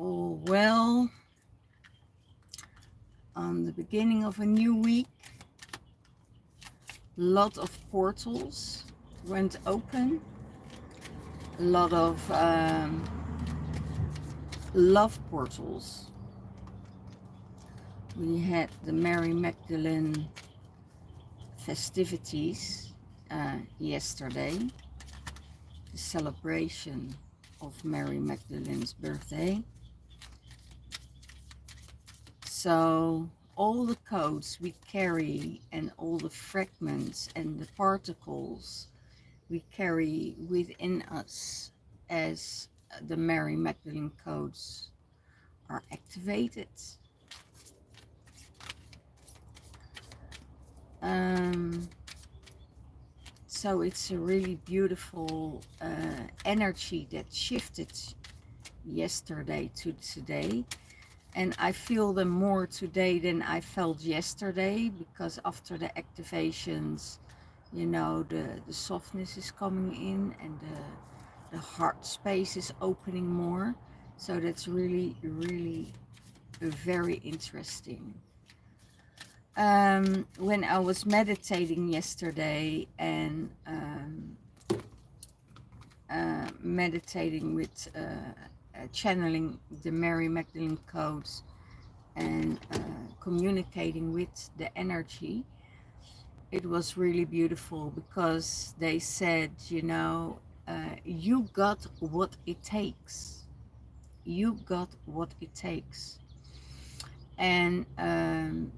all well on the beginning of a new week. A lot of portals went open, a lot of love portals. We had the Mary Magdalene festivities yesterday, the celebration of Mary Magdalene's birthday. So all the codes we carry and all the fragments and the particles we carry within us as the Mary Magdalene codes are activated. So it's a really beautiful energy that shifted yesterday to today. And I feel them more today than I felt yesterday, because after the activations, you know, the softness is coming in and the heart space is opening more. So that's really, really very interesting. When I was meditating yesterday and meditating with channeling the Mary Magdalene codes and communicating with the energy, it was really beautiful, because they said, you know, you got what it takes. You got what it takes. And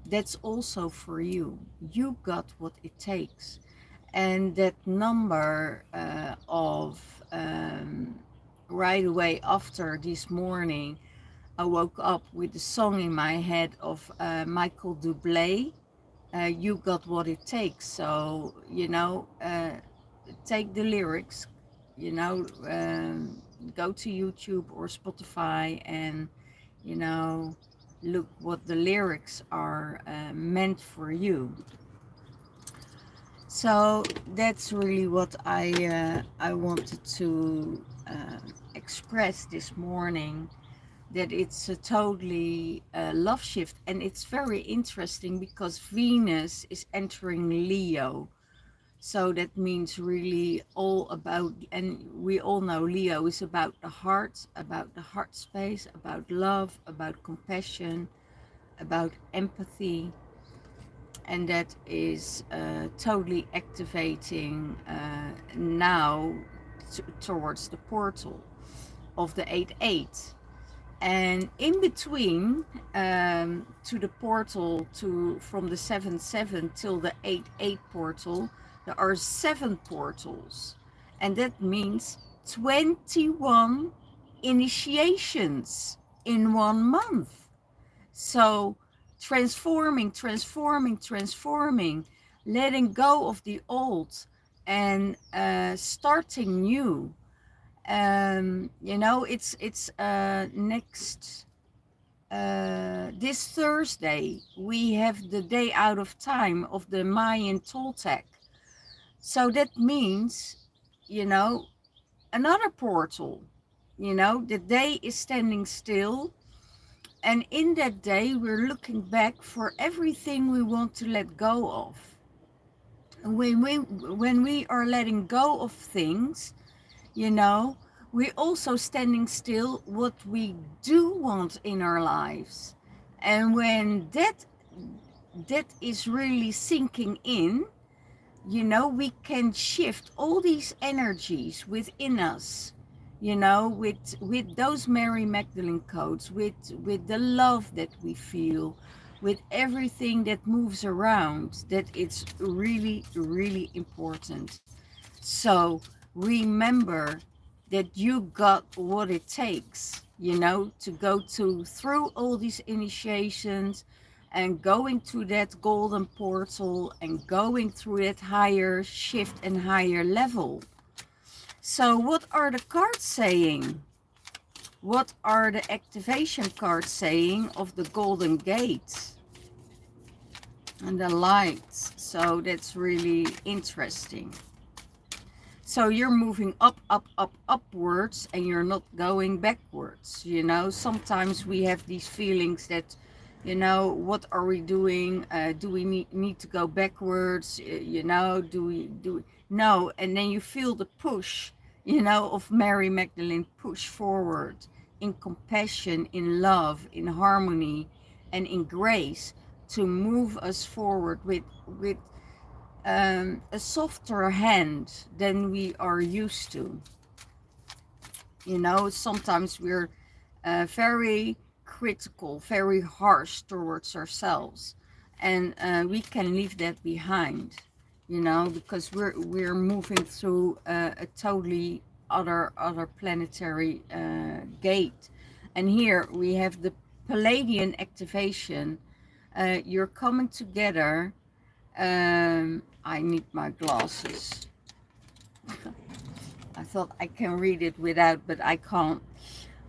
that's also for you. You got what it takes. And that number of right away after this morning, I woke up with the song in my head of Michael Bublé, You Got What It Takes. So, you know, take the lyrics, you know, go to YouTube or Spotify and, you know, look what the lyrics are meant for you. So that's really what I wanted to express this morning, that it's a totally love shift. And it's very interesting because Venus is entering Leo. So that means really all about, and we all know Leo is about the heart space, about love, about compassion, about empathy. And that is totally activating now towards the portal of the 8-8. And in between to the portal from the 7-7 till the 8-8 portal, there are 7 portals, and that means 21 initiations in 1 month. So transforming, letting go of the old and starting new. You know, it's next this Thursday we have the day out of time of the Mayan Toltec. So that means, you know, another portal. You know, the day is standing still, and in that day we're looking back for everything we want to let go of. And when we are letting go of things, you know, we're also standing still what we do want in our lives. And when that is really sinking in, you know, we can shift all these energies within us, you know, with those Mary Magdalene codes, with the love that we feel, with everything that moves around, that it's really, really important. So remember that you got what it takes, you know, to go through all these initiations and going to that golden portal and going through that higher shift and higher level. So what are the cards saying? What are the activation cards saying of the golden gate and the lights? So that's really interesting. So you're moving up, up, up, upwards, and you're not going backwards. You know, sometimes we have these feelings that, you know, what are we doing? Do we need to go backwards? You know, no? And then you feel the push, you know, of Mary Magdalene, push forward in compassion, in love, in harmony, and in grace, to move us forward with a softer hand than we are used to. You know, sometimes we're very critical, very harsh towards ourselves, and we can leave that behind. You know, because we're moving through a totally other planetary gate, and here we have the Palladian activation. You're coming together. I need my glasses. I thought I can read it without, but I can't.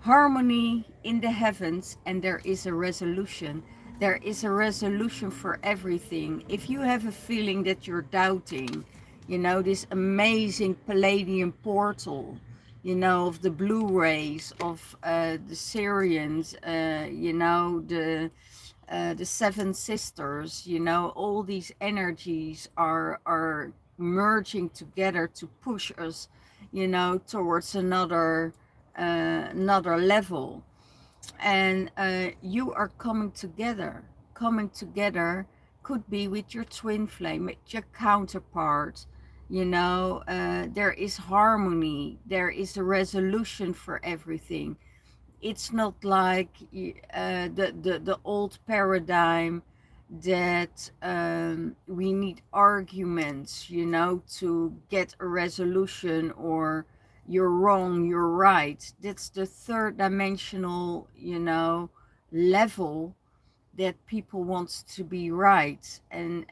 Harmony in the heavens, and there is a resolution. There is a resolution for everything. If you have a feeling that you're doubting, you know, this amazing Palladian portal, you know, of the blue rays, of the Syrians, you know, the seven sisters, you know, all these energies are merging together to push us, you know, towards another level. And you are coming together could be with your twin flame, with your counterpart. You know, there is harmony, there is a resolution for everything. It's not like the old paradigm that we need arguments, you know, to get a resolution, or you're wrong, you're right. That's the third dimensional, you know, level, that people want to be right, and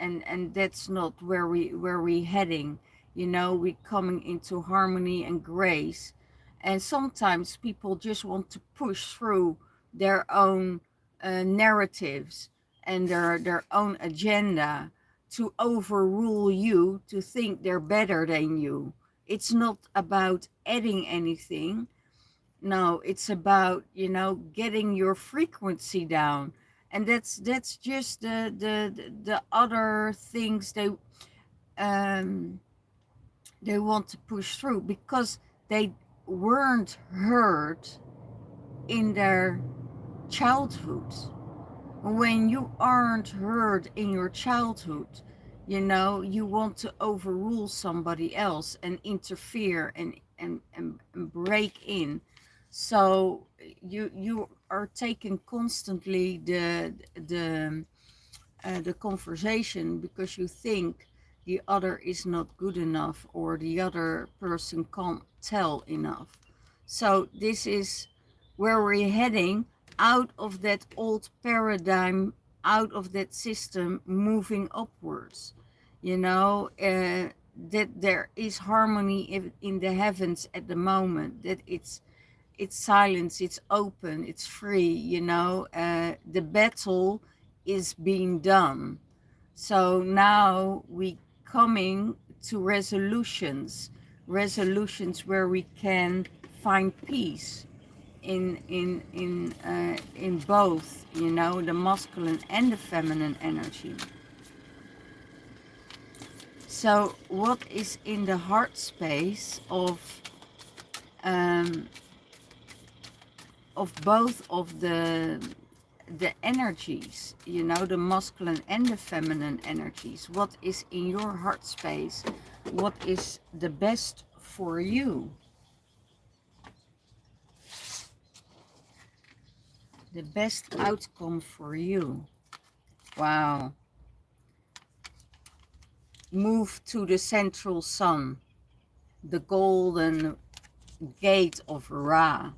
that's not where we heading. You know, we coming into harmony and grace, and sometimes people just want to push through their own narratives and their own agenda, to overrule you, to think they're better than you. It's not about adding anything. No, it's about, you know, getting your frequency down. And that's just the other things um they want to push through, because they weren't heard in their childhood. When you aren't heard in your childhood, you know, you want to overrule somebody else and interfere and break in. So you are taking constantly the conversation, because you think the other is not good enough, or the other person can't tell enough. So this is where we're heading, out of that old paradigm, out of that system, moving upwards. You know, that there is harmony in the heavens at the moment, that it's silence, it's open, it's free, you know. The battle is being done. So now we coming to resolutions where we can find peace in both, you know, the masculine and the feminine energy. So what is in the heart space um, of both of the energies, you know, the masculine and the feminine energies? What is in your heart space? What is the best for you? The best outcome for you. Wow. Move to the central sun, the golden gate of Ra.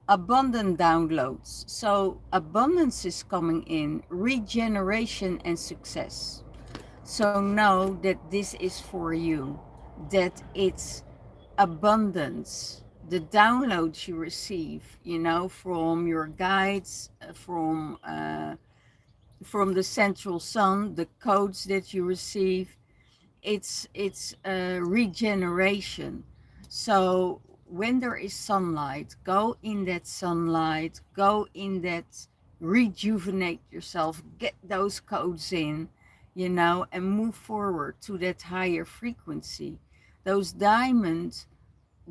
Abundant downloads. So abundance is coming in, regeneration and success. So know that this is for you, that it's abundance. The downloads you receive, you know, from your guides, from the central sun, the codes that you receive, it's regeneration. So when there is sunlight, go in that sunlight, go in that, rejuvenate yourself, get those codes in, and move forward to that higher frequency. Those diamond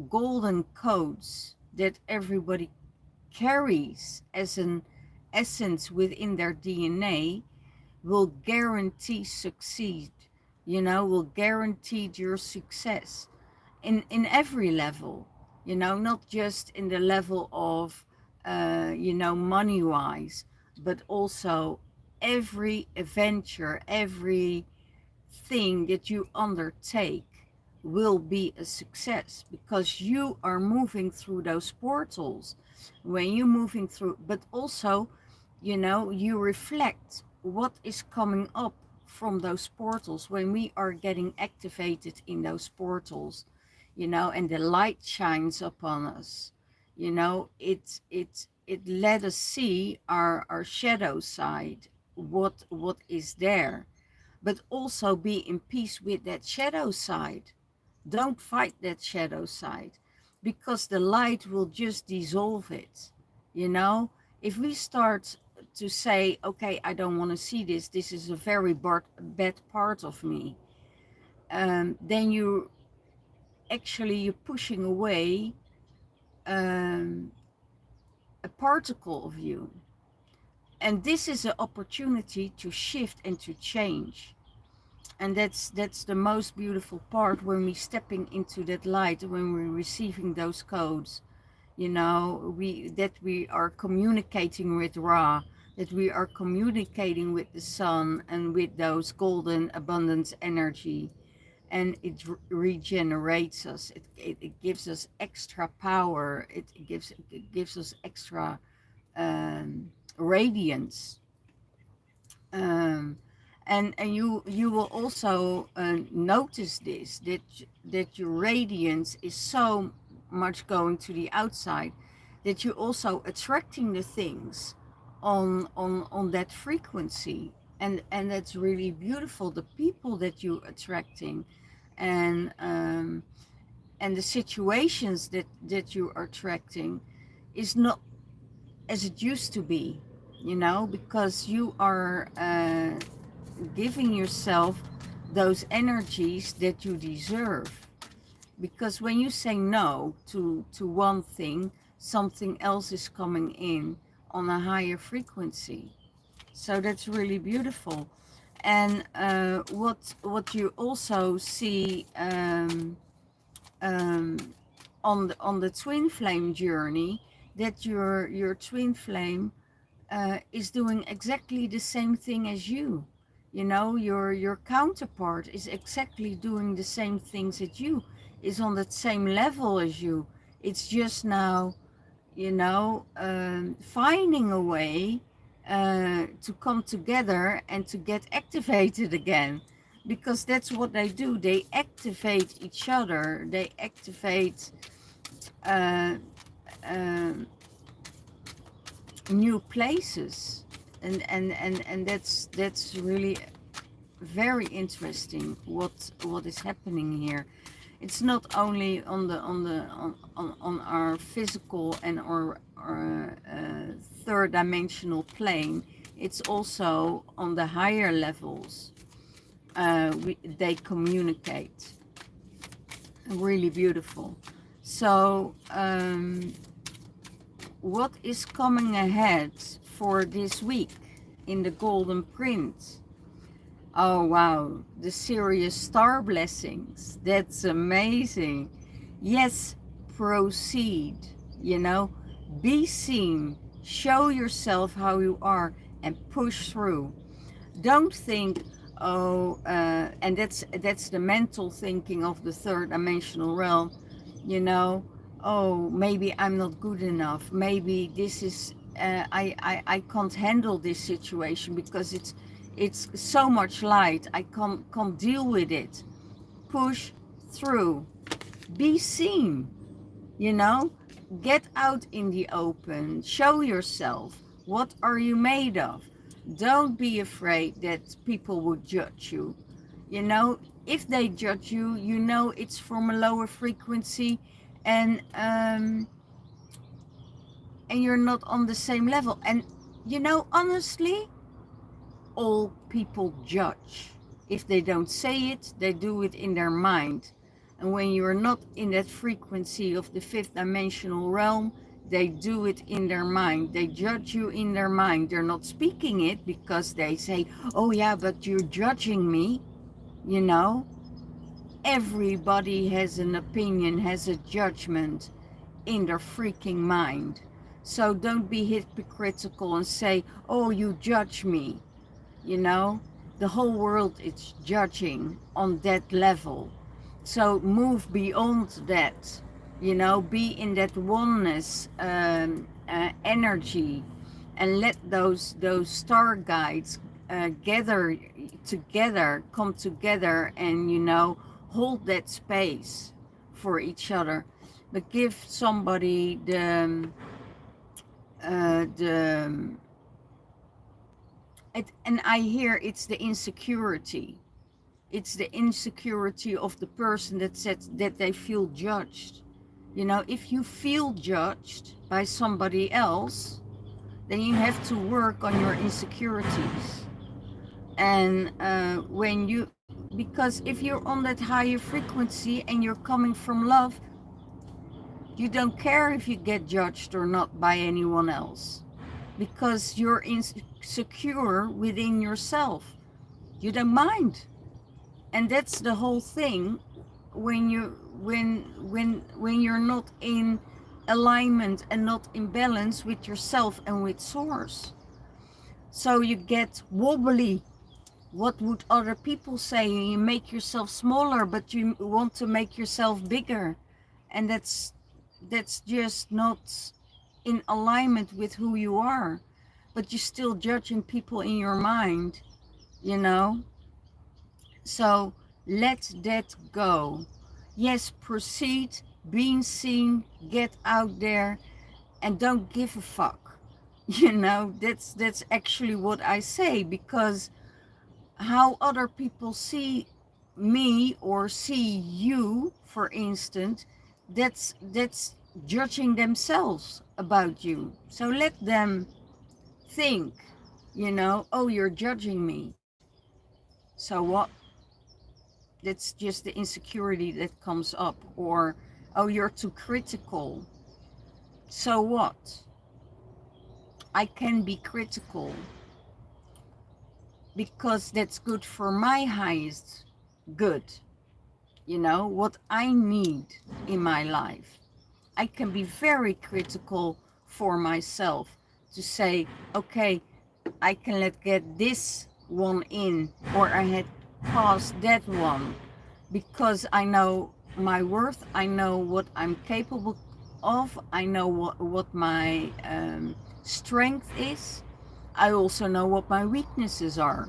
golden codes that everybody carries as an essence within their DNA will guarantee succeed, will guarantee your success in every level, not just in the level of, money wise, but also every adventure, every thing that you undertake will be a success because you are moving through those portals when you're moving through, but also, you reflect what is coming up from those portals when we are getting activated in those portals, and the light shines upon us, it let us see our shadow side, what is there, but also be in peace with that shadow side. Don't fight that shadow side because the light will just dissolve it. You know, if we start to say, okay, I don't want to see this, this is a very bad part of me, then you're pushing away um, a particle of you. And this is an opportunity to shift and to change. And that's the most beautiful part when we stepping into that light, when we're receiving those codes, we are communicating with Ra, that we are communicating with the sun and with those golden abundance energy, and it regenerates us. It gives us extra power. It gives us extra radiance. Um, and you will also notice this, that your radiance is so much going to the outside, that you're also attracting the things on that frequency, and that's really beautiful, the people that you're attracting, and the situations that you are attracting is not as it used to be, because you are giving yourself those energies that you deserve. Because when you say no to one thing, something else is coming in on a higher frequency. So that's really beautiful. And what you also see um, on the twin flame journey, that your twin flame is doing exactly the same thing as you. Your counterpart is exactly doing the same things that you, is on the same level as you. It's just now, finding a way to come together and to get activated again, because that's what they do. They activate each other. They activate uh, um new places, and that's really very interesting what is happening here. It's not only on our physical and our third dimensional plane, it's also on the higher levels. They communicate. Really beautiful. So what is coming ahead for this week in the golden print? Oh wow, the serious star blessings. That's amazing. Yes, proceed, be seen, show yourself how you are, and push through. Don't think, and that's the mental thinking of the third dimensional realm, maybe I'm not good enough. Maybe this is, I can't handle this situation because it's so much light. I can't deal with it. Push through. Be seen, you know. Get out in the open. Show yourself. What are you made of? Don't be afraid that people will judge you. You know, if they judge you, you know it's from a lower frequency, and you're not on the same level. And you know, honestly, all people judge. If they don't say it, they do it in their mind. And when you're not in that frequency of the fifth dimensional realm, they do it in their mind. They judge you in their mind. They're not speaking it because they say, oh yeah, but you're judging me. You know, everybody has an opinion, has a judgment in their freaking mind. So don't be hypocritical and say, oh, you judge me. You know, the whole world is judging on that level. So move beyond that, you know, be in that oneness energy, and let those star guides gather together, come together, and, you know, hold that space for each other. But give somebody the and I hear it's the insecurity. It's the insecurity of the person that says that they feel judged. You know, if you feel judged by somebody else, then you have to work on your insecurities. And because if you're on that higher frequency and you're coming from love, you don't care if you get judged or not by anyone else, because you're insecure within yourself. You don't mind. And that's the whole thing. When you're not in alignment and not in balance with yourself and with source, so you get wobbly. What would other people say? You make yourself smaller, but you want to make yourself bigger, and that's just not in alignment with who you are. But you're still judging people in your mind, you know. So let that go. Yes, proceed, being seen, get out there, and don't give a fuck. You know, that's actually what I say, because how other people see me or see you, for instance, that's judging themselves about you. So let them think, you know, oh, you're judging me. So what? That's just the insecurity that comes up. Or, oh, you're too critical. So what? I can be critical because that's good for my highest good. You know, what I need in my life. I can be very critical for myself to say, okay, I can get this one in, or I had passed that one, because I know my worth, I know what I'm capable of, I know what my strength is. I also know what my weaknesses are,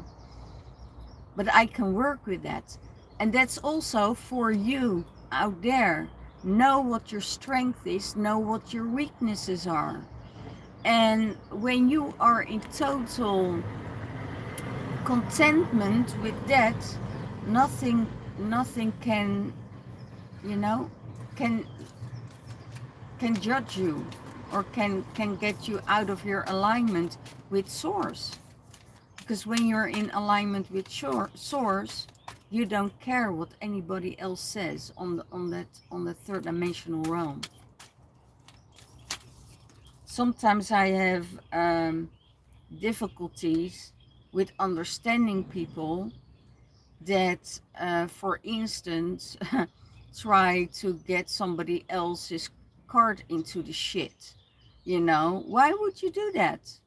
but I can work with that. And that's also for you out there. Know what your strength is, know what your weaknesses are. And when you are in total contentment with that, nothing can, you know, can judge you, or can get you out of your alignment with source. Because when you're in alignment with source, you don't care what anybody else says on the third dimensional realm. Sometimes I have difficulties with understanding people that, for instance, try to get somebody else's card into the shit. You know, why would you do that?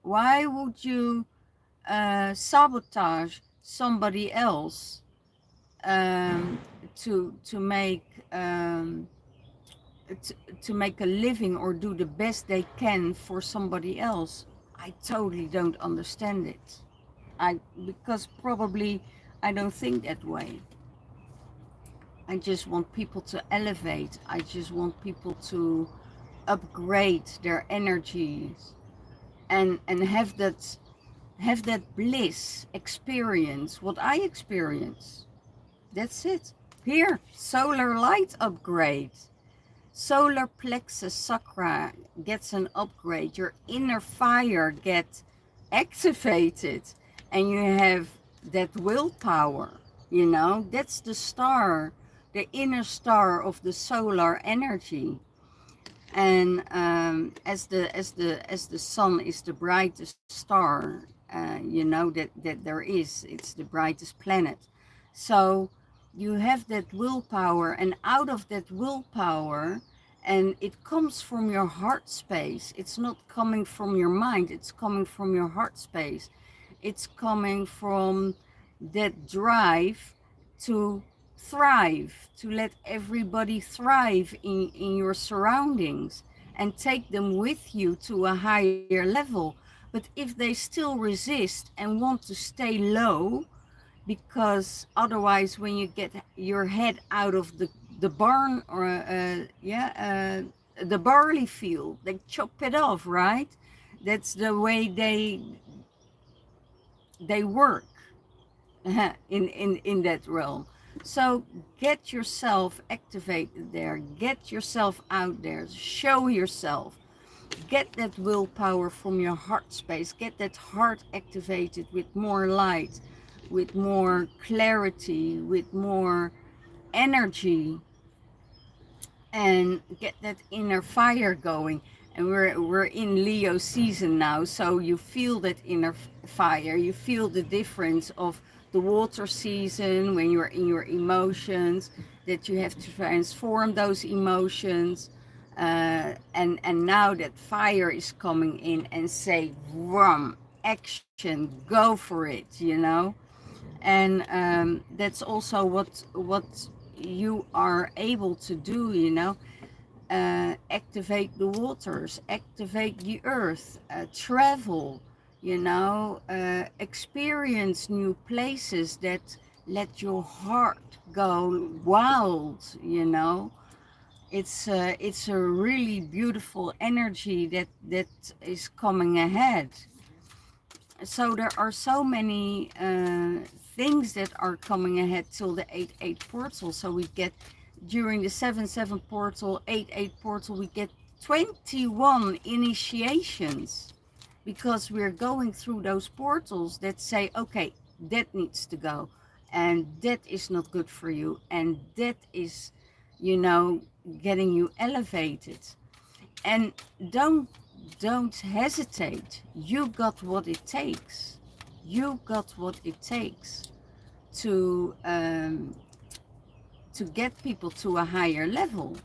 Why would you sabotage somebody else to make to make a living, or do the best they can for somebody else? I totally don't understand it. Because probably I don't think that way. I just want people to elevate. I just want people to upgrade their energies, and have have that bliss experience, what I experience. That's it. Here, solar light upgrade. Solar plexus chakra gets an upgrade. Your inner fire gets activated, and you have that willpower. You know, that's the star, the inner star of the solar energy. And as the sun is the brightest star, you know that there is. It's the brightest planet. So you have that willpower, and out of that willpower, and it comes from your heart space. It's not coming from your mind. It's coming from your heart space. It's coming from that drive to thrive, to let everybody thrive in your surroundings and take them with you to a higher level. But if they still resist and want to stay low, because otherwise when you get your head out of the barn or the barley field, they chop it off, right? That's the way they work in that realm. So get yourself activated there, get yourself out there, show yourself, get that willpower from your heart space, get that heart activated with more light, with more clarity, with more energy, and get that inner fire going. And we're in Leo season now, so you feel that inner fire. You feel the difference of the water season when you're in your emotions, that you have to transform those emotions, and now that fire is coming in and say, "Rum, action, go for it," you know. And that's also what you are able to do, you know. Activate the waters, activate the earth, travel, you know, experience new places that let your heart go wild, you know. It's a really beautiful energy that is coming ahead. So there are so many things that are coming ahead till the 8-8 portal. So we get, during the 7-7 portal, 8-8 portal, we get 21 initiations, because we're going through those portals that say, okay, that needs to go, and that is not good for you, and that is, you know, getting you elevated. And don't hesitate. You got what it takes. You got what it takes to get people to a higher level,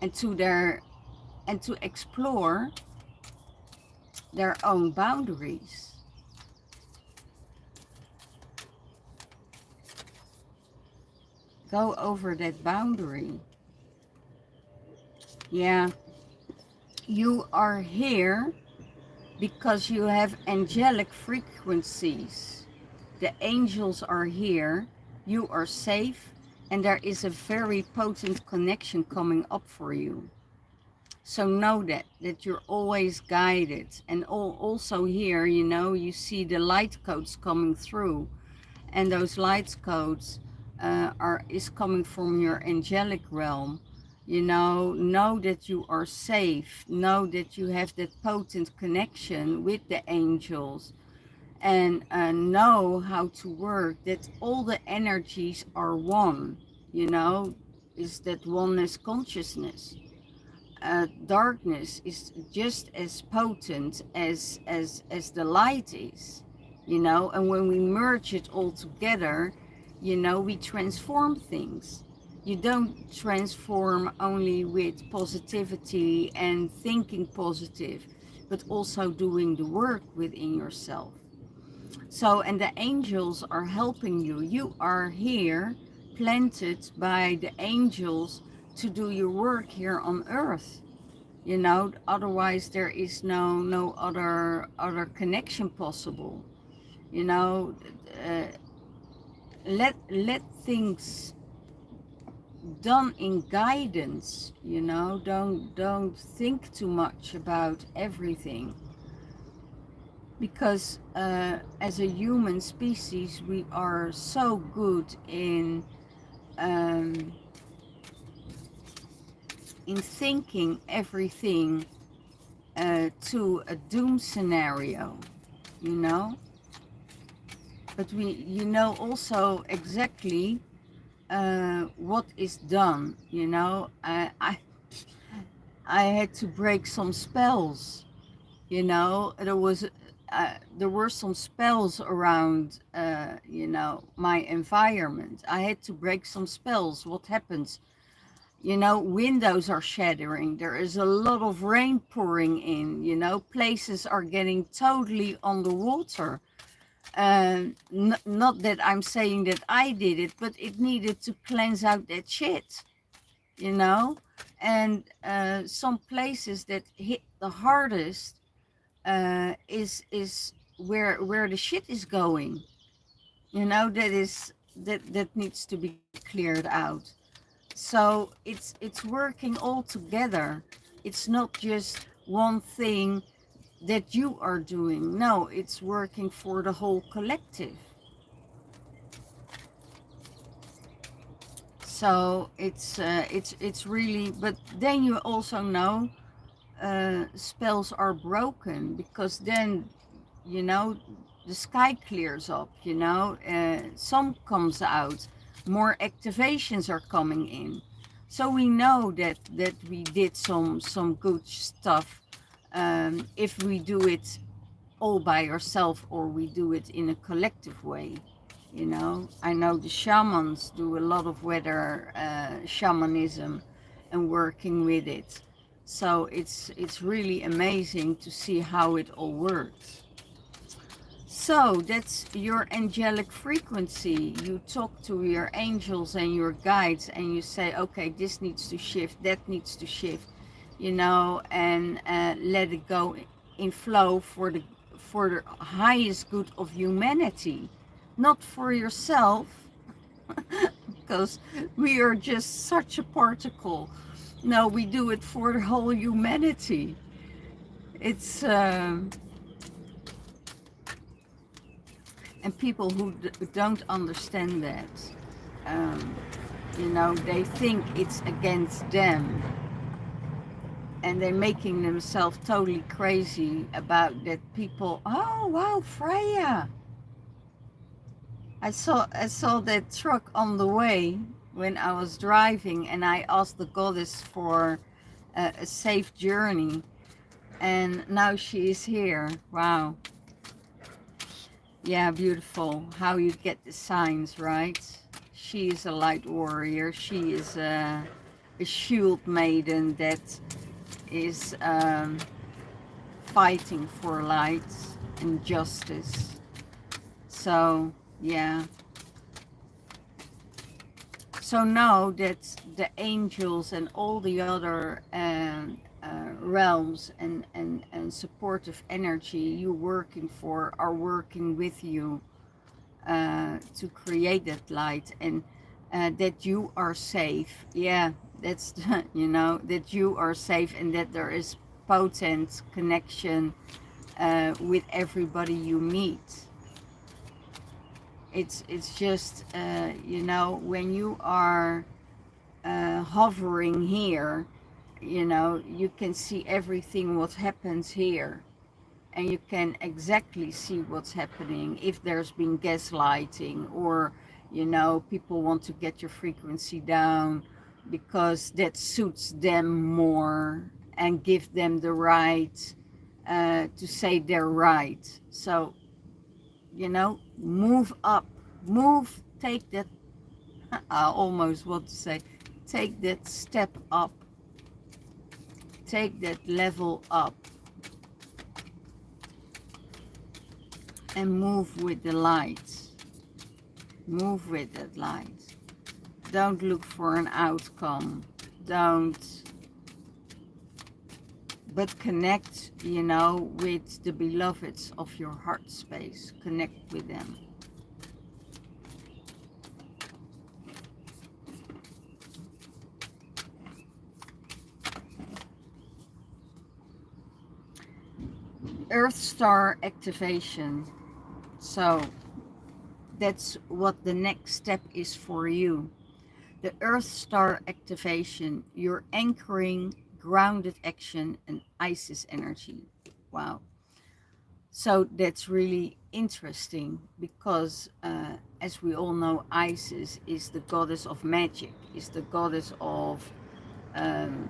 and to explore their own boundaries. Go over that boundary. Yeah, you are here because you have angelic frequencies. The angels are here, you are safe, and there is a very potent connection coming up for you. So know that you're always guided. And also here, you know, you see the light codes coming through, and those light codes is coming from your angelic realm. You know that you are safe, know that you have that potent connection with the angels, and know how to work, that all the energies are one, you know, is that oneness consciousness. Darkness is just as potent as the light is, you know, and when we merge it all together, you know, we transform things. You don't transform only with positivity and thinking positive, but also doing the work within yourself. So, and the angels are helping you. You are here planted by the angels to do your work here on earth. You know, otherwise there is no other connection possible. You know, let things done in guidance. You know, don't think too much about everything. because as a human species we are so good um, in thinking everything to a doom scenario, you know. But we, you know, also exactly what is done. You know, I had to break some spells. You know, there were some spells around. You know, my environment. I had to break some spells. What happens? You know, windows are shattering. There is a lot of rain pouring in. You know, places are getting totally underwater. Not that I'm saying that I did it, but it needed to cleanse out that shit, you know. And some places that hit the hardest is where the shit is going. You know, that needs to be cleared out. So it's working all together. It's not just one thing that you are doing. No, it's working for the whole collective. So it's really, but then you also know spells are broken, because then, you know, the sky clears up, you know, sun comes out, more activations are coming in. So we know that we did some good stuff, if we do it all by ourselves or we do it in a collective way. You know, I know the shamans do a lot of weather shamanism and working with it. So it's really amazing to see how it all works. So that's your angelic frequency. You talk to your angels and your guides and you say, okay, this needs to shift, that needs to shift, you know, and let it go in flow for the highest good of humanity, not for yourself, because we are just such a particle. No, we do it for the whole humanity. It's and people who don't understand that, um, you know, they think it's against them, and they're making themselves totally crazy about that. People, oh wow, Freya, I saw that truck on the way when I was driving, and I asked the goddess for a safe journey, and now she is here. Wow. Yeah, beautiful. How you get the signs, right? She is a light warrior. She is a shield maiden that is fighting for light and justice. So, yeah. So know that the angels and all the other realms and supportive energy you're working for are working with you to create that light, and that you are safe. Yeah, that's you know, that you are safe and that there is potent connection with everybody you meet. It's just you know, when you are hovering here, you know, you can see everything what happens here, and you can exactly see what's happening if there's been gaslighting, or you know, people want to get your frequency down because that suits them more and give them the right to say they're right. So, you know, move up, move, take that I almost want to say, take that step up, take that level up, and move with the light. Move with that light. Don't look for an outcome. Don't, but connect, you know, with the beloveds of your heart space. Connect with them. Earth Star activation. So that's what the next step is for you. The Earth Star activation, you're anchoring grounded action and Isis energy. Wow. So that's really interesting because, as we all know, Isis is the goddess of magic, is the goddess of, um,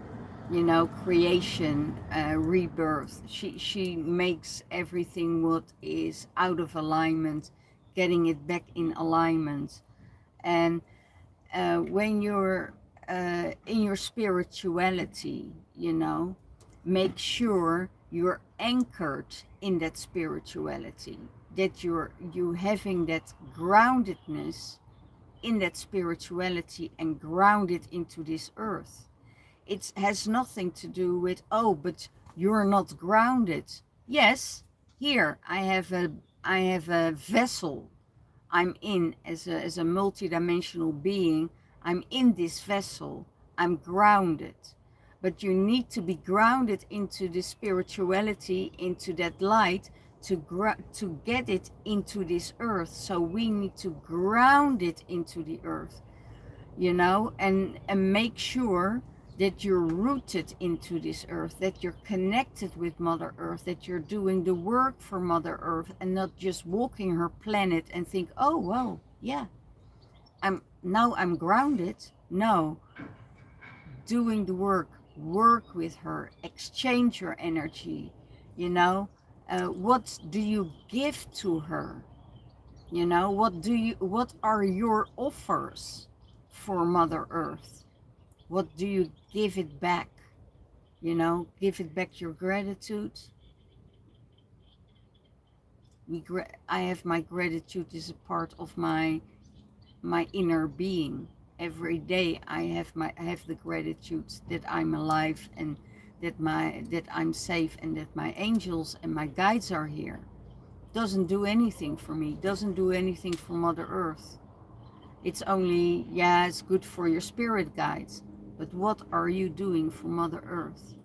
creation, rebirth. She makes everything what is out of alignment, getting it back in alignment. And when you're in your spirituality, make sure you're anchored in that spirituality, that you having that groundedness in that spirituality and grounded into this earth. It has nothing to do with, oh, but you're not grounded. Yes, here I have a vessel I'm in as a multidimensional being. I'm in this vessel. I'm grounded. But you need to be grounded into the spirituality, into that light, to get it into this earth. So we need to ground it into the earth, and make sure that you're rooted into this earth, that you're connected with Mother Earth, that you're doing the work for Mother Earth and not just walking her planet and think, oh, well, yeah, I'm grounded. No, doing the work with her, exchange your energy, what do you give to her? What are your offers for Mother Earth? What do you give it back? Give it back your gratitude. I have my gratitude as a part of my inner being. Every day I have the gratitude that I'm alive and that I'm safe and that my angels and my guides are here. Doesn't do anything for me, doesn't do anything for Mother Earth. It's only, yeah, it's good for your spirit guides, but what are you doing for Mother Earth?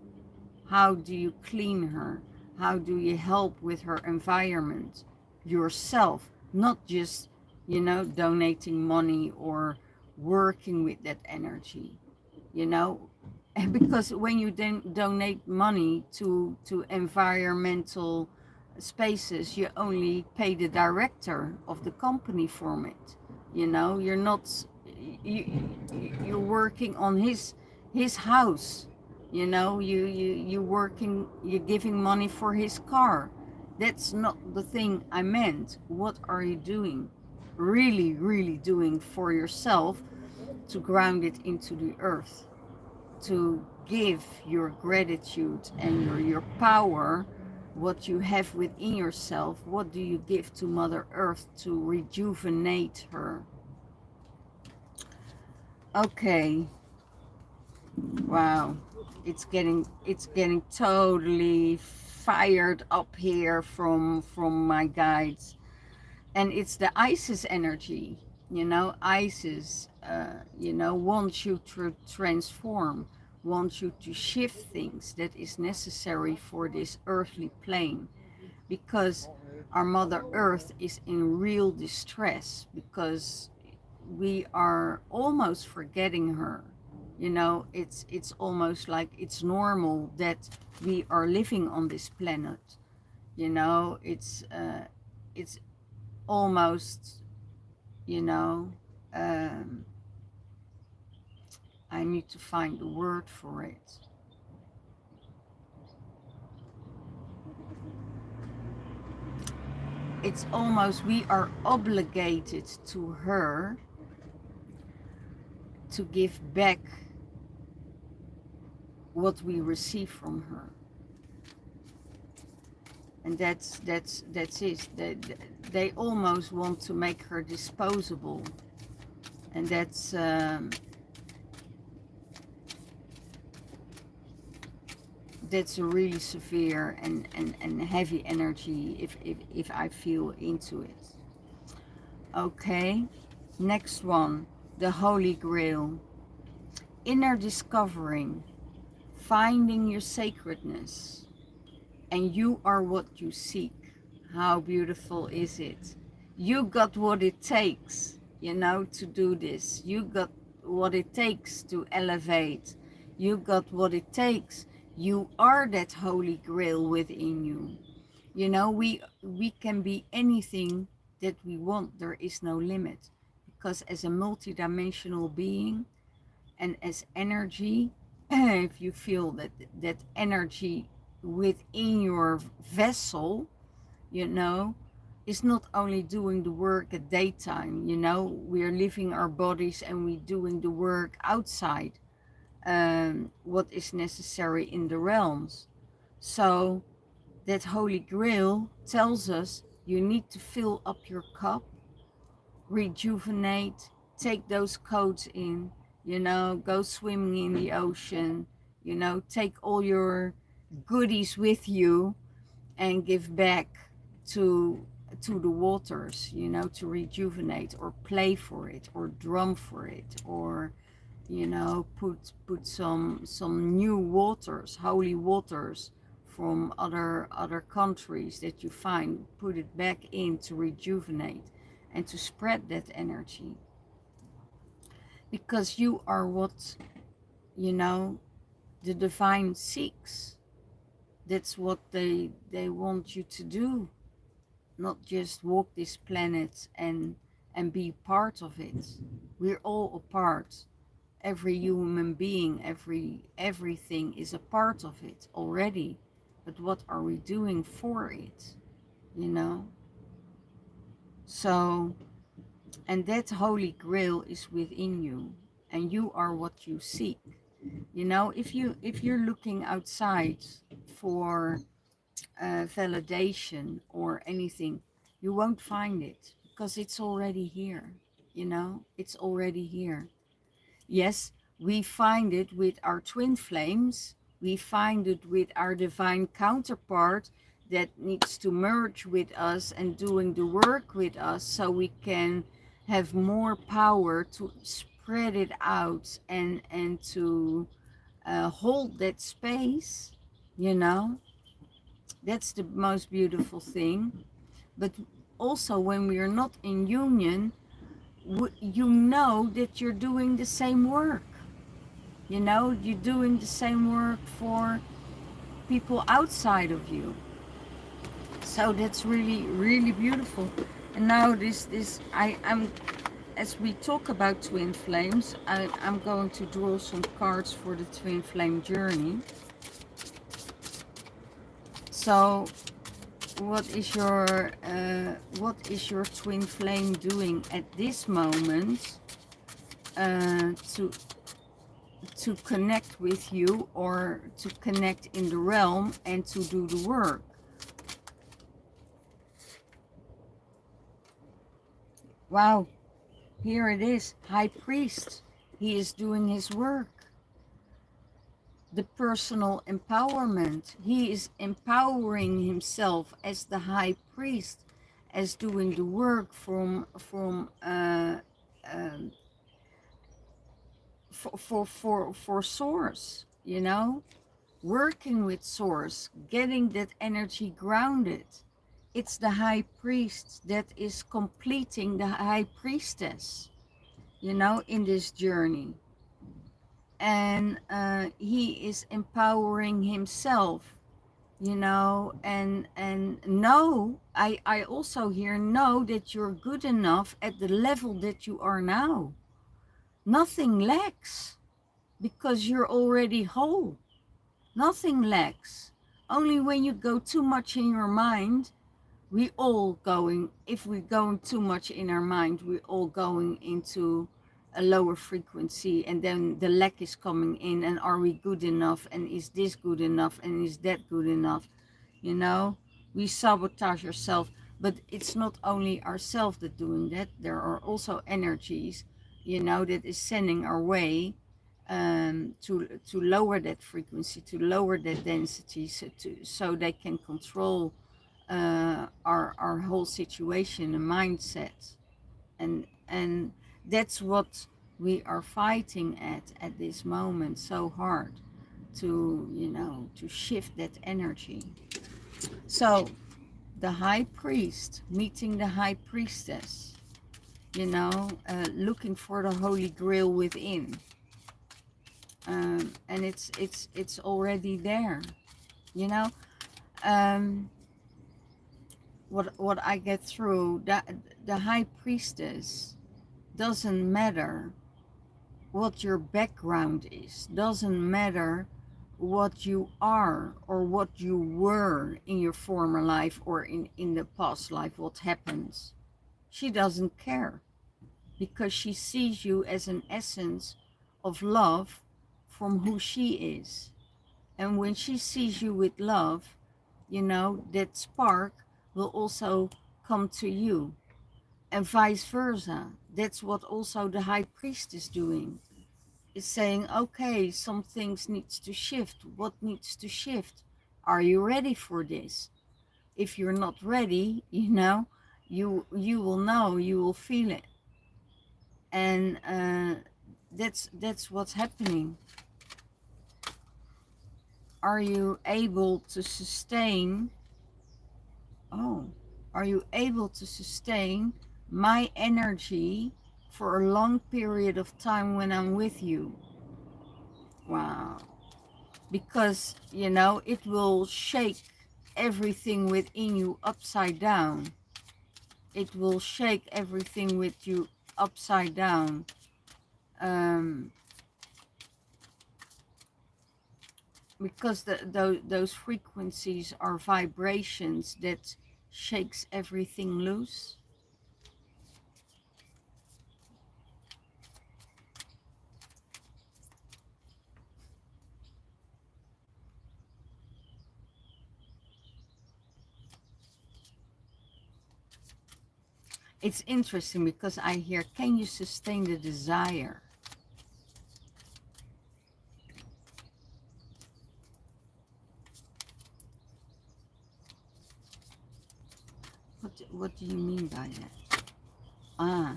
How do you clean her? How do you help with her environment? Yourself, not just, donating money or working with that energy, you know? Because when you donate money to environmental spaces, you only pay the director of the company for it. You're not, you're working on his house. You're giving money for his car. That's not the thing I meant. What are you doing? Really, really doing for yourself to ground it into the earth, to give your gratitude and your power, what you have within yourself. What do you give to Mother Earth to rejuvenate her? Okay. Wow. It's getting totally fired up here from my guides. And it's the Isis energy. Isis wants you to transform, wants you to shift things that is necessary for this earthly plane, because our Mother Earth is in real distress, because we are almost forgetting her. It's almost like it's normal that we are living on this planet. It's almost, um, I need to find the word for it. It's almost, we are obligated to her to give back what we receive from her. And that's it. They almost want to make her disposable. And that's a really severe and heavy energy if I feel into it. Okay, next one, the Holy Grail. Inner discovering, finding your sacredness, and you are what you seek. How beautiful is it? You got what it takes, you know, to do this. You got what it takes to elevate. You got what it takes. You are that holy grail within you. You know, we can be anything that we want. There is no limit, because as a multidimensional being and as energy, if you feel that energy within your vessel, you know, is not only doing the work at daytime. You know, we are living our bodies and we doing the work outside, what is necessary in the realms. So that holy grail tells us you need to fill up your cup, rejuvenate, take those codes in, you know, go swimming in the ocean, you know, take all your goodies with you and give back to the waters, you know, to rejuvenate, or play for it, or drum for it, or, you know, put some new waters, holy waters from other countries that you find, put it back in to rejuvenate and to spread that energy, because you are what, you know, the divine seeks. That's what they want you to do, not just walk this planet and be part of it. We're all a part. Every human being, everything is a part of it already. But what are we doing for it? You know? So, and that holy grail is within you, and you are what you seek. You know, if you're looking outside for validation or anything, you won't find it, because it's already here. You know, it's already here. Yes, we find it with our twin flames. We find it with our divine counterpart that needs to merge with us and doing the work with us, so we can have more power to spread it out and to hold that space, you know. That's the most beautiful thing. But also, when we are not in union, you know that you're doing the same work. You know, you're doing the same work for people outside of you. So that's really, really beautiful. And now I'm, as we talk about twin flames, I'm going to draw some cards for the twin flame journey. So what is your twin flame doing at this moment to connect with you, or to connect in the realm and to do the work? Wow, here it is. High Priest. He is doing his work. The personal empowerment. He is empowering himself as the High Priest, as doing the work from for Source, you know, working with Source, getting that energy grounded. It's the High Priest that is completing the High Priestess, you know, in this journey. And he is empowering himself, you know, and know, I also hear, know that you're good enough at the level that you are now. Nothing lacks, because you're already whole. Nothing lacks. Only when you go too much in your mind, if we're going too much in our mind, we're all going into a lower frequency, and then the lack is coming in, and are we good enough, and is this good enough, and is that good enough? You know, we sabotage ourselves. But it's not only ourselves that doing that. There are also energies, you know, that is sending our way, to lower that frequency, to lower that density, so they can control our whole situation and mindset. And that's what we are fighting at this moment so hard, to, you know, to shift that energy. So the high priest meeting the high priestess, you know, looking for the holy grail within, and it's already there, you know. um, what I get through that the high priestess doesn't matter what your background is, doesn't matter what you are or what you were in your former life or in the past life, what happens. She doesn't care because she sees you as an essence of love from who she is. And when she sees you with love, you know, that spark will also come to you, and vice versa. That's what also the high priest is doing, is saying, okay, some things needs to shift. What needs to shift? Are you ready for this? If you're not ready, you know, you will know, you will feel it. And that's what's happening. Are you able to sustain, oh, are you able to sustain my energy for a long period of time when I'm with you? Wow. Because, you know, it will shake everything within you upside down. It will shake everything with you upside down. Um, because those frequencies are vibrations that shakes everything loose. It's interesting because I hear, can you sustain the desire? What do you mean by that? Ah,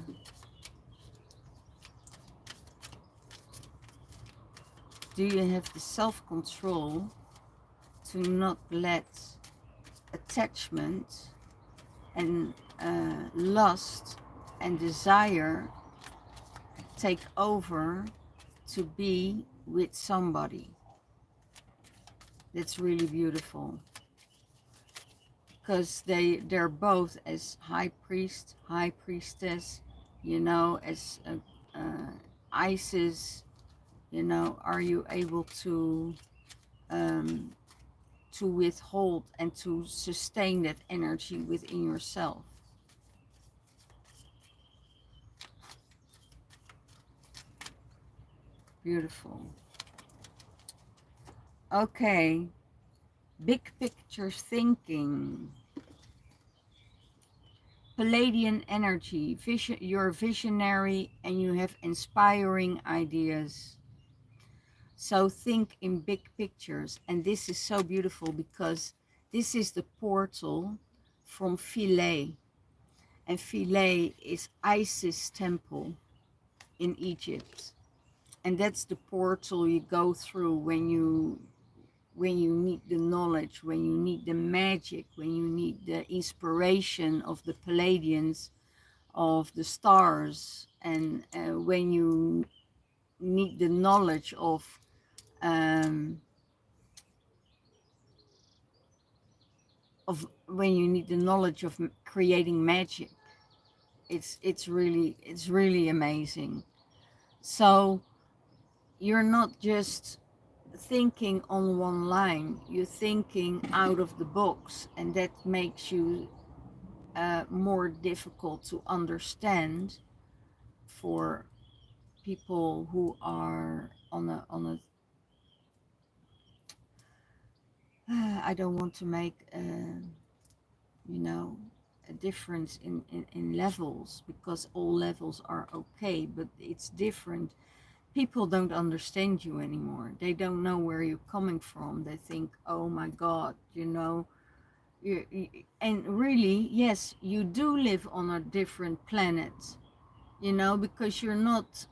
do you have the self-control to not let attachment and lust and desire take over to be with somebody? That's really beautiful, because they're both as high priest, high priestess, you know, as Isis, you know. Are you able um, to withhold and to sustain that energy within yourself? Beautiful. Okay, big picture thinking. Palladian energy, vision, you're visionary and you have inspiring ideas. So think in big pictures. And this is so beautiful because this is the portal from Philae. And Philae is Isis temple in Egypt. And that's the portal you go through when you need the knowledge, when you need the magic, when you need the inspiration of the Palladians, of the stars, and when you need the knowledge um, of when you need the knowledge of creating magic. It's really amazing. So you're not just thinking on one line, you're thinking out of the box, and that makes you more difficult to understand for people who are on a I don't want to make you know, a difference in levels, because all levels are okay, but it's different. People don't understand you anymore. They don't know where you're coming from. They think, oh my God, you know, and really, yes, you do live on a different planet, you know, because you're not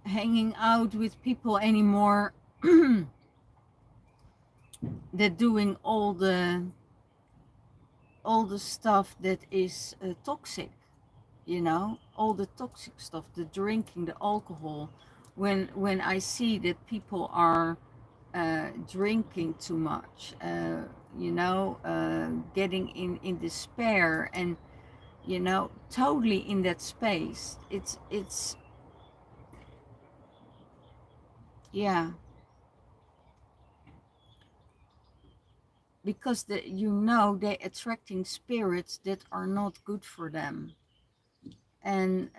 hanging out with people anymore that doing all the all the stuff that is toxic, you know, all the toxic stuff, the drinking, the alcohol. When I see that people are drinking too much, you know, getting in despair, and you know, totally in that space, it's yeah, because you know, they're attracting spirits that are not good for them. And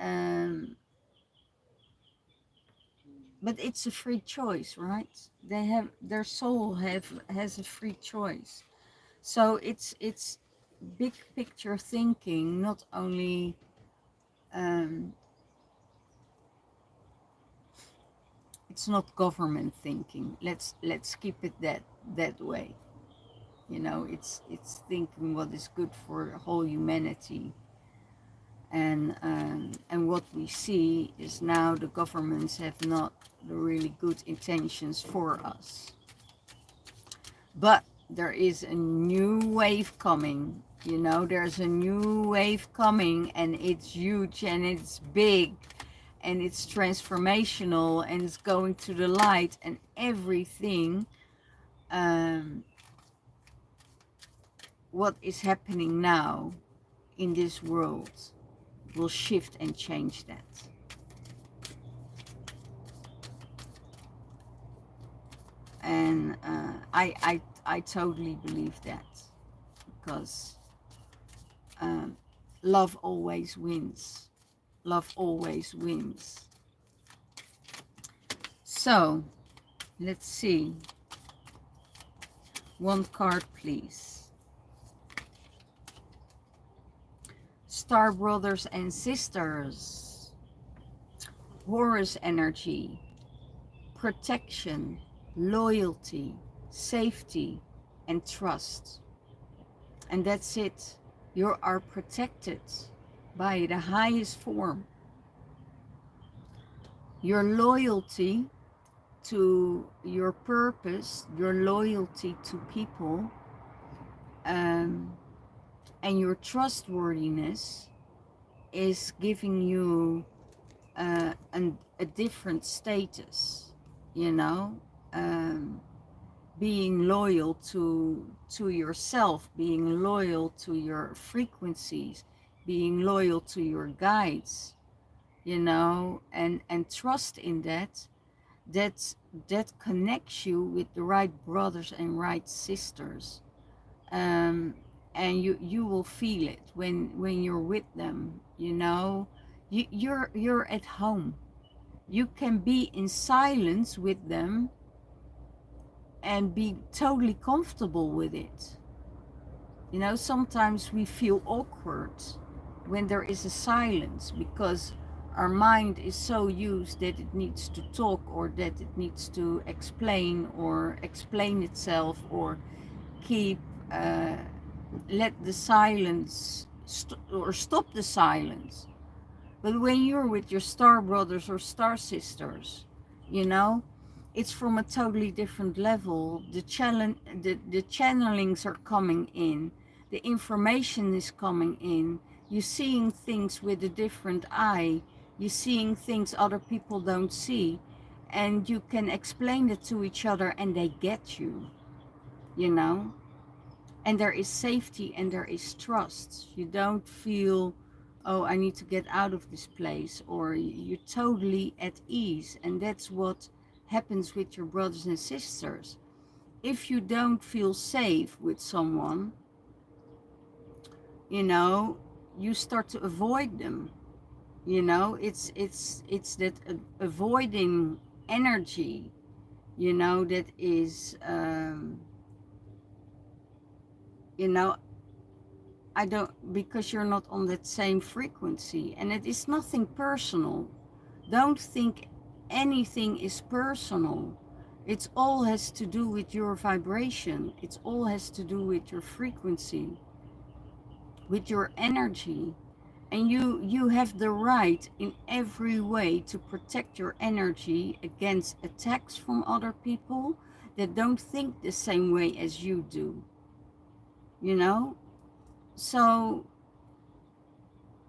but it's a free choice, right? They have, their soul has a free choice. So it's big picture thinking, not only um, it's not government thinking. Let's keep it that way. You know, it's thinking what is good for the whole humanity. And what we see is now the governments have not the really good intentions for us. But there is a new wave coming. You know, there's a new wave coming, and it's huge and it's big and it's transformational and it's going to the light, and everything what is happening now in this world will shift and change that. And I totally believe that, because love always wins. Love always wins. So let's see. One card, please. Star brothers and sisters. Horus energy. Protection, loyalty, safety, and trust. And that's it. You are protected by the highest form. Your loyalty to your purpose, your loyalty to people, and your trustworthiness is giving you a different status, you know, being loyal to yourself, being loyal to your frequencies, being loyal to your guides, you know, and trust in that that connects you with the right brothers and right sisters. And you will feel it when you're with them, you know. You're at home. You can be in silence with them and be totally comfortable with it. You know, sometimes we feel awkward when there is a silence, because our mind is so used that it needs to talk, or that it needs to explain or explain itself, or keep let the silence or stop the silence. But when you're with your star brothers or star sisters, you know, it's from a totally different level. The channelings are coming in, the information is coming in. You're seeing things with a different eye. You're seeing things other people don't see, and you can explain it to each other, and they get you, you know. And there is safety and there is trust. You don't feel, oh, I need to get out of this place, or you're totally at ease. And that's what happens with your brothers and sisters. If you don't feel safe with someone, you know, you start to avoid them. You know, it's that avoiding energy, you know, that is you know, I don't, because you're not on that same frequency, and it is nothing personal. Don't think anything is personal. It all has to do with your vibration. It all has to do with your frequency, with your energy. And you have the right in every way to protect your energy against attacks from other people that don't think the same way as you do. You know? So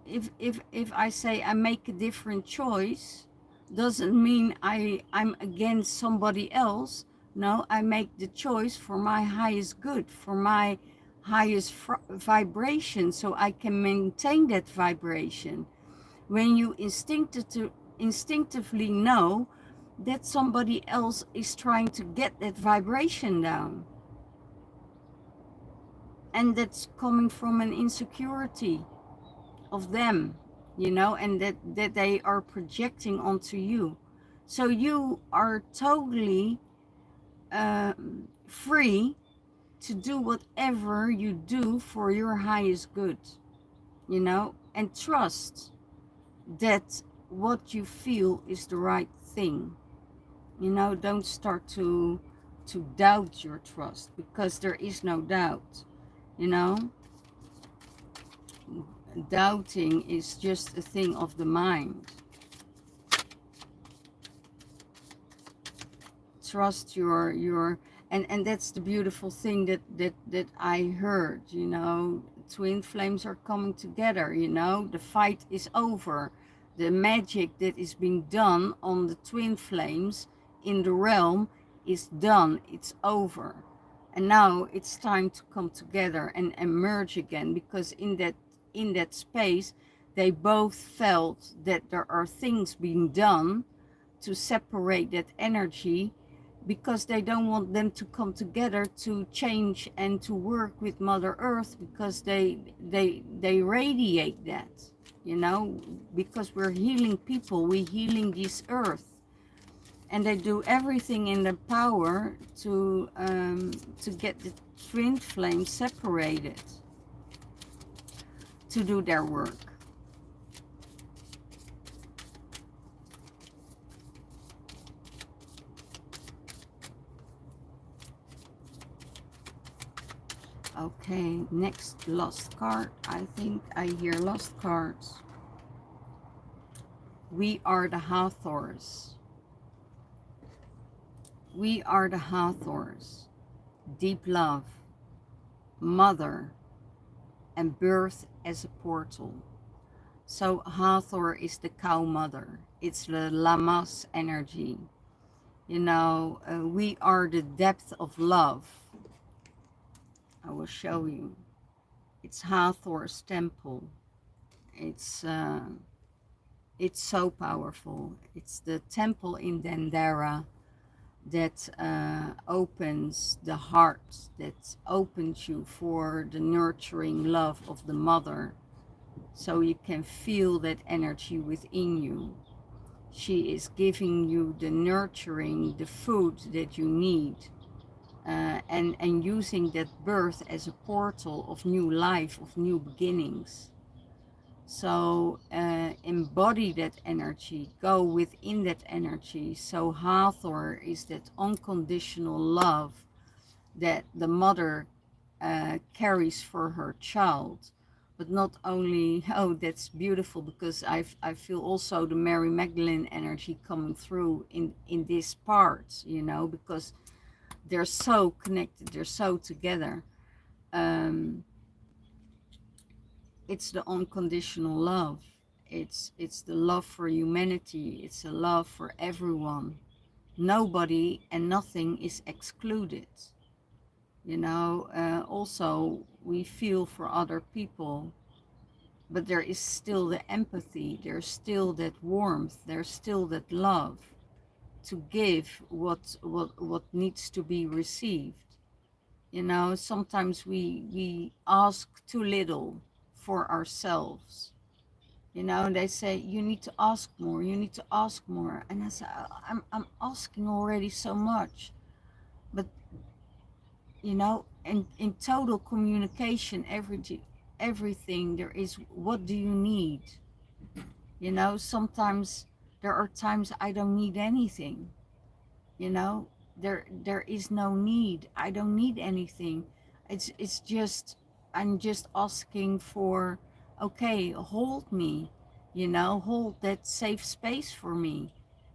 if I say I make a different choice, doesn't mean I'm against somebody else. No, I make the choice for my highest good, for my highest vibration, so I can maintain that vibration. When you instinctively know that somebody else is trying to get that vibration down, and that's coming from an insecurity of them, and that they are projecting onto you. So you are totally free to do whatever you do for your highest good, and trust that what you feel is the right thing. Don't start to doubt your trust, because there is no doubt. you know Doubting is just a thing of the mind. Trust your and that's the beautiful thing that I heard. Twin flames are coming together. The fight is over. The magic that is being done on the twin flames in the realm is done. It's over, and now it's time to come together and emerge again, because in that space they both felt that there are things being done to separate that energy, because they don't want them to come together to change and to work with Mother Earth, because they radiate that, because we're healing people, we're healing this earth, and they do everything in their power to get the twin flame separated, to do their work. Okay, next lost card. I think I hear lost cards. We are the Hathors. We are the Hathors. Deep love, mother, and birth as a portal. So Hathor is the cow mother. It's the Lamas energy. We are the depth of love. I will show you. It's Hathor's temple. It's so powerful. It's the temple in Dendera that opens the heart, that opens you for the nurturing love of the mother, so you can feel that energy within you. She is giving you the nurturing, the food that you need, and using that birth as a portal of new life, of new beginnings. So embody that energy, go within that energy. So Hathor is that unconditional love that the mother carries for her child. But not only, oh, that's beautiful, because I feel also the Mary Magdalene energy coming through in this part, because they're so connected, they're so together. It's the unconditional love. It's the love for humanity. It's a love for everyone. Nobody and nothing is excluded. Also we feel for other people, but there is still the empathy, there's still that warmth, there's still that love to give what needs to be received. Sometimes we ask too little for ourselves. They say, you need to ask more, you need to ask more. And I say, I'm asking already so much. But, in total communication, everything there is, what do you need? Sometimes there are times I don't need anything. There is no need. I don't need anything. It's just, I'm just asking for, okay, hold me, hold that safe space for me.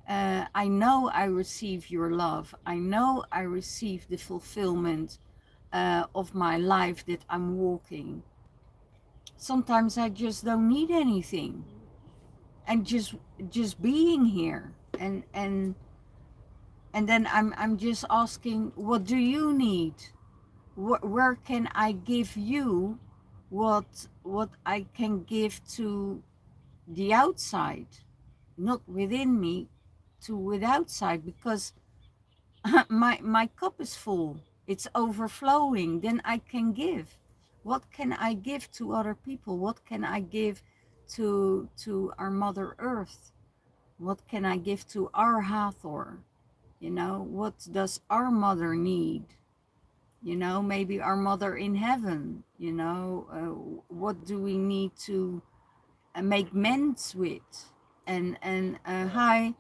I know I receive your love. I know I receive the fulfillment of my life that I'm walking. Sometimes I just don't need anything, and just being here, and then I'm just asking, what do you need? Where can I give you what I can give to the outside, not within me, to with outside, because my cup is full, it's overflowing, then I can give. What can I give to other people? What can I give to our Mother Earth? What can I give to our Hathor? What does our mother need? Maybe our mother in heaven. What do we need to make amends with, and hi,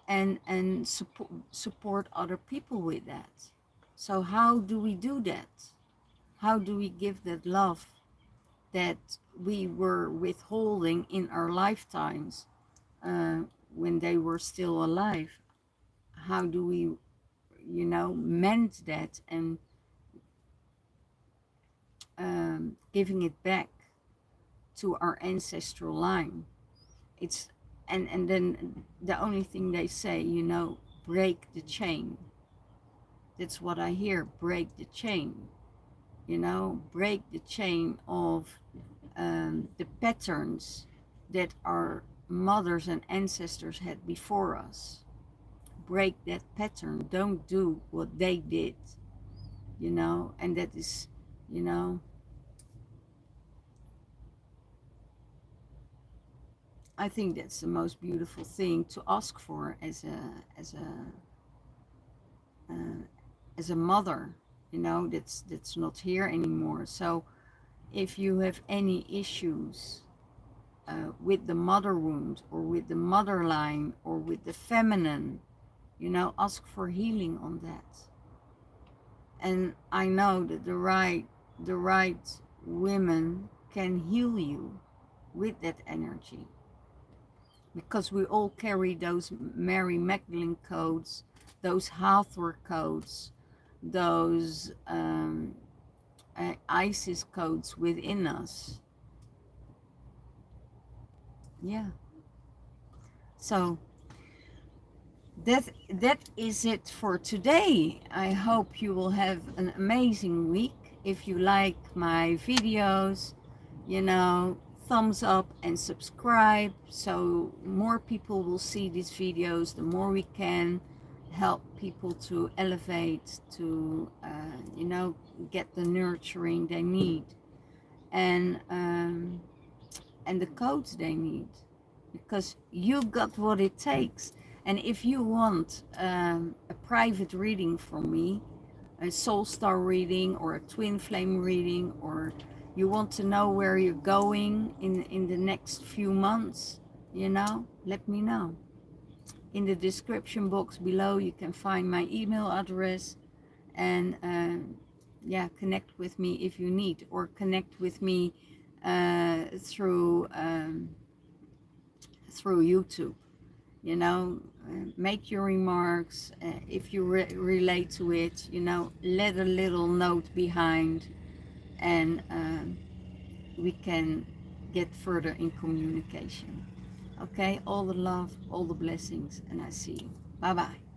and support other people with that. So how do we do that? How do we give that love that we were withholding in our lifetimes, uh, when they were still alive? How do we, mend that, and giving it back to our ancestral line? It's and then the only thing they say, break the chain. That's what I hear. Break the chain. Break the chain of the patterns that our mothers and ancestors had before us. Break that pattern. Don't do what they did. And that is, you know I think that's the most beautiful thing to ask for uh, as a mother, that's not here anymore. So if you have any issues with the mother wound, or with the mother line, or with the feminine, ask for healing on that. And I know that the right women can heal you with that energy, because we all carry those Mary Magdalene codes, those Hathor codes, those Isis codes within us. Yeah. So that is it for today. I hope you will have an amazing week. If you like my videos, thumbs up and subscribe, so more people will see these videos. The more we can help people to elevate, to get the nurturing they need, and the codes they need, because you got what it takes. And if you want a private reading from me, a soul star reading, or a twin flame reading, or you want to know where you're going in the next few months, let me know. In the description box below you can find my email address, and connect with me if you need, or connect with me through YouTube. Make your remarks. If you relate to it, let a little note behind, and we can get further in communication. Okay, all the love, all the blessings, and I see you. Bye bye.